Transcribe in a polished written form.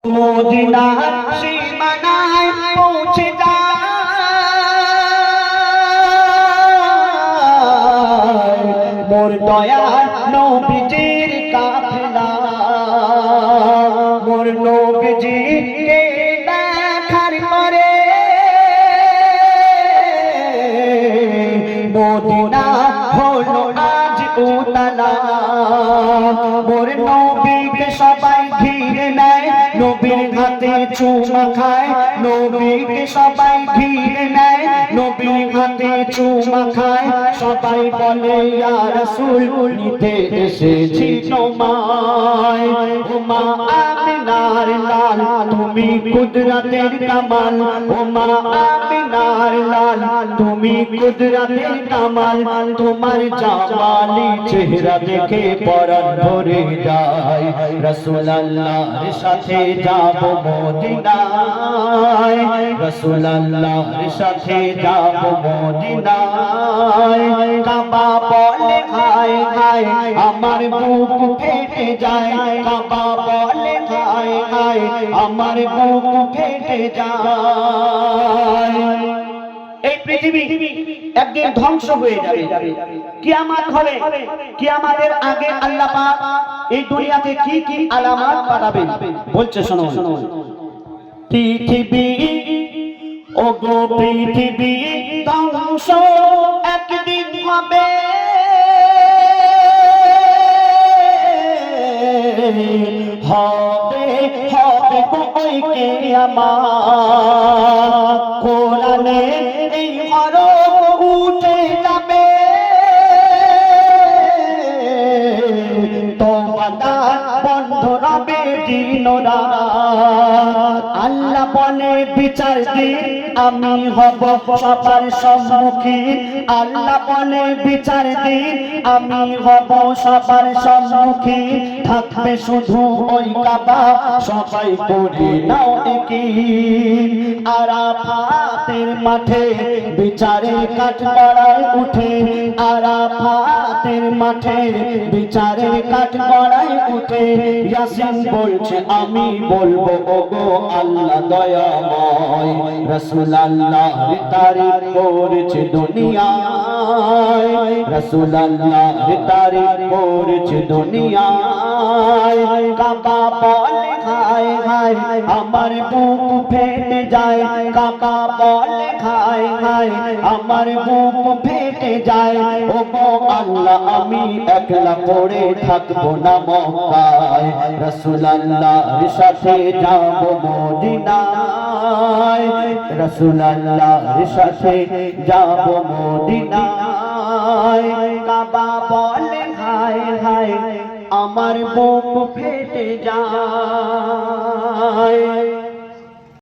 Medina সীমানায় পৌঁছে যায় মোর দয়ার নবীজির কাফেলা মোর নবীজিকে দেখার পরে মদিনা হলো আজ উতলা মোর নবীকে সবাই ঘিরে নেয় নবীর হাতে চুমা খায় নবীকে সবাই ঘিরে নেয় নবীর হাতে চুমা খায় সবাই বলে ইয়া রাসূল নিতে এসেছি তোমায় ওমা আমিনার লাল তুমি কুদরতের কামাল ওমা আমিনার লাল তুমি কুদরতের কামাল তোমার জামালি চেহারা দেখে পরাণ ভরে যায় রাসূলুল্লাহর সাথে যাব মদিনায় রাসূলুল্লাহর সাথে যাব মদিনায় কাবা বলে হায় হায় আমার বুক ফেটে যায় কাবা বলে হায় হায় আমার বুক ফেটে যায় এই পৃথিবী একদিন ধ্বংস হয়ে যাবে কিয়ামত হবে কিয়ামতের আগে আল্লাহ পাক এই দুনিয়াতে কি কি আলামত পাঠাবেন বলছে শোনো পৃথিবী ও গো পৃথিবী ধ্বংস একদিন হবে হবে হবে ওই কিয়ামত কোরআনে এই হরফ উঠে যাবে তওবা বন্ধ রবে দিন রাত আল্লাহ বলে বিচার দিন আমি হব সবার সম্মুখীন আল্লাহ বলে বিচার দিন আমি হব সবার সম্মুখীন থাকবে শুধু ওই কাবা সবাই করে নাও একীন আরাফাতের মাঠে বিচারের কাঠগড়ায় উঠে আরাফাতের মাঠে বিচারের কাঠগড়ায় উঠে ইয়াসিন বলছে আমি বলবো ওগো আল্লাহ দয়াময় রাসূলুল্লাহর তারিফ করেছে দুনিয়ায় রাসূলুল্লাহর তারিফ করেছে দুনিয়ায় কাবা বলে হায় হায় আমার বুক ফেটে যায় কাবা বলে হায় হায় আমার বুক ফেটে যায় ওগো আল্লাহ আমি একলা পড়ে থাকবো না মক্কায় রাসূলুল্লাহর সাথে যাব মদিনায় রাসূলুল্লাহর সাথে যাব মদিনায় কাবা বলে হায় হায় আমার বুক ফেটে যায়